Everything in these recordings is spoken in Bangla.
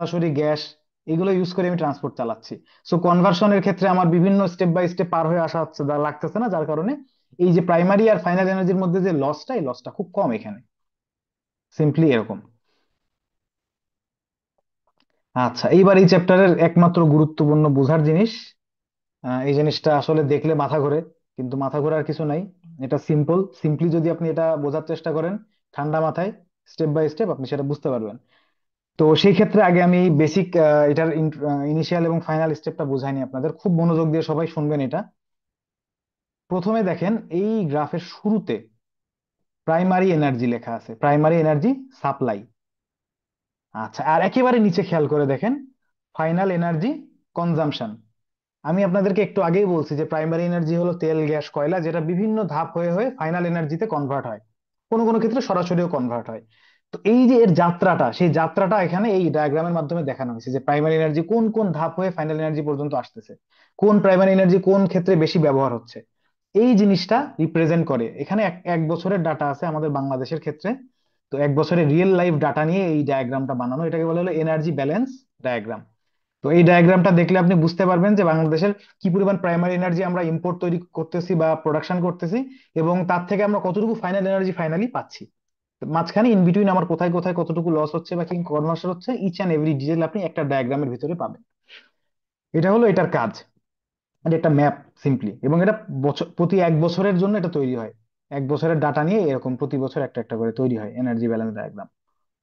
সরাসরি গ্যাস, এগুলো ইউজ করে আমি ট্রান্সপোর্ট চালাচ্ছি। সো কনভার্সনের ক্ষেত্রে আমার বিভিন্ন স্টেপ বাই স্টেপ পার হয়ে আসা হচ্ছে, লাগতেছে না, যার কারণে এই যে প্রাইমারি আর ফাইনাল এনার্জির মধ্যে যে লসটা, এই লসটা খুব কম এখানে, সিম্পলি এরকম। আচ্ছা, এইবার এই চ্যাপ্টারের একমাত্র গুরুত্বপূর্ণ বোঝার জিনিস, এই জিনিসটা আসলে দেখলে মাথা ঘোরে, কিন্তু মাথা ঘোরার কিছু নাই। এটা সিম্পল, সিম্পলি যদি আপনি এটা বোঝার চেষ্টা করেন ঠান্ডা মাথায়, স্টেপ বাই স্টেপ, আপনি সেটা বুঝতে পারবেন। তো সেই ক্ষেত্রে আগে আমি বেসিক এটার ইনিশিয়াল এবং ফাইনাল স্টেপটা বুঝাইনি আপনাদের, খুব মনোযোগ দিয়ে সবাই শুনবেন এটা। প্রথমে দেখেন এই গ্রাফের শুরুতে প্রাইমারি এনার্জি লেখা আছে, প্রাইমারি এনার্জি সাপ্লাই। আচ্ছা, আর একেবারে নিচে খেয়াল করে দেখেন ফাইনাল এনার্জি কনজাম্পশন। আমি আপনাদেরকে একটু আগেই বলছি যে প্রাইমারি এনার্জি হলো তেল, গ্যাস, কয়লা, যেটা বিভিন্ন ধাপ হয়ে হয়ে ফাইনাল এনার্জিতে কনভার্ট হয়, কোনো কোনো ক্ষেত্রে সরাসরিও কনভার্ট হয়। তো এই যে এর যাত্রাটা, সেই যাত্রাটা এখানে এই ডায়াগ্রামের মাধ্যমে দেখানো হয়েছে, যে প্রাইমারি এনার্জি কোন কোন ধাপ হয়ে ফাইনাল এনার্জি পর্যন্ত আসতেছে, কোন প্রাইমারি এনার্জি কোন ক্ষেত্রে বেশি ব্যবহার হচ্ছে, এই জিনিসটা রিপ্রেজেন্ট করে। এখানে এক এক বছরের ডাটা আছে আমাদের বাংলাদেশের ক্ষেত্রে। তো এক বছরের রিয়েল লাইফ ডাটা নিয়ে এই ডায়াগ্রামটা বানানো, এটাকে বলা হলো এনার্জি ব্যালেন্স ডায়াগ্রাম। তো এই ডায়াগ্রামটা দেখলে আপনি বুঝতে পারবেন যে বাংলাদেশের কি পরিমাণ প্রাইমারি এনার্জি আমরা ইম্পোর্ট তৈরি করতেছি বা প্রোডাকশন করতেছি, এবং তার থেকে আমরা কতটুকু ফাইনাল এনার্জি ফাইনালি পাচ্ছি। তো মাঝখানে ইন বিটুইন আমার কোথায় কোথায় কতটুকু লস হচ্ছে বা কি কনভার্সন হচ্ছে, ইচ অ্যান্ড এভরি ডিটেল আপনি একটা ডায়াগ্রামের ভিতরে পাবেন। এটা হলো এটার কাজ। এটা একটা ম্যাপ সিম্পলি, এবং এটা বছর প্রতি এক বছরের জন্য এটা তৈরি হয়। এক বছরের ডাটা নিয়ে এরকম প্রতি বছর একটা একটা করে তৈরি হয় এনার্জি ব্যালেন্স ডায়াগ্রাম।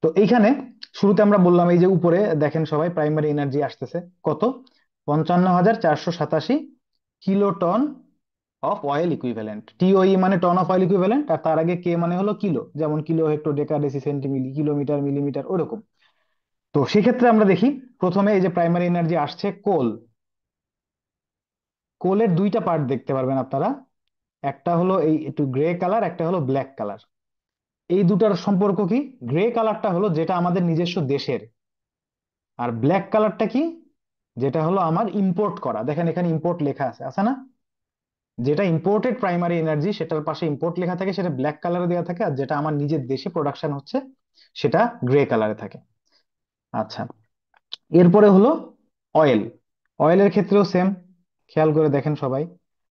তো এইখানে শুরুতে আমরা বললাম, এই যে উপরে দেখেন সবাই প্রাইমারি এনার্জি আসতেছে কত, 55,487 কিলোটন অফ অয়েল ইকুইভ্যালেন্ট। টিওই মানে টন অফ অয়েল ইকুইভ্যালেন্ট, আর তার আগে কে মানে হলো কিলো, যেমন কিলো, হেক্টর, ডেকা, ডেসি, সেন্টিমিলি, কিলোমিটার, মিলিমিটার, ওরকম। তো সেক্ষেত্রে আমরা দেখি প্রথমে এই যে প্রাইমারি এনার্জি আসছে কোল। কোলের দুইটা পার্ট দেখতে পারবেন আপনারা, একটা হলো এই একটু গ্রে কালার, একটা হলো ব্ল্যাক কালার। এই দুটার সম্পর্ক কি? গ্রে কালারটা হলো যেটা আমাদের নিজস্ব দেশের, আর ব্ল্যাক কালারটা কি? যেটা হলো আমার ইম্পোর্ট করা। দেখেন এখানে ইম্পোর্ট লেখা আছে, আছে না? যেটা ইম্পোর্টেড প্রাইমারি এনার্জি সেটার পাশে ইম্পোর্ট লেখা থাকে, সেটা ব্ল্যাক কালারে দেওয়া থাকে, আর যেটা আমার নিজের দেশে প্রোডাকশন হচ্ছে সেটা গ্রে কালারে থাকে। আচ্ছা, এরপরে হলো অয়েল। অয়েলের ক্ষেত্রেও সেম, খেয়াল করে দেখেন সবাই।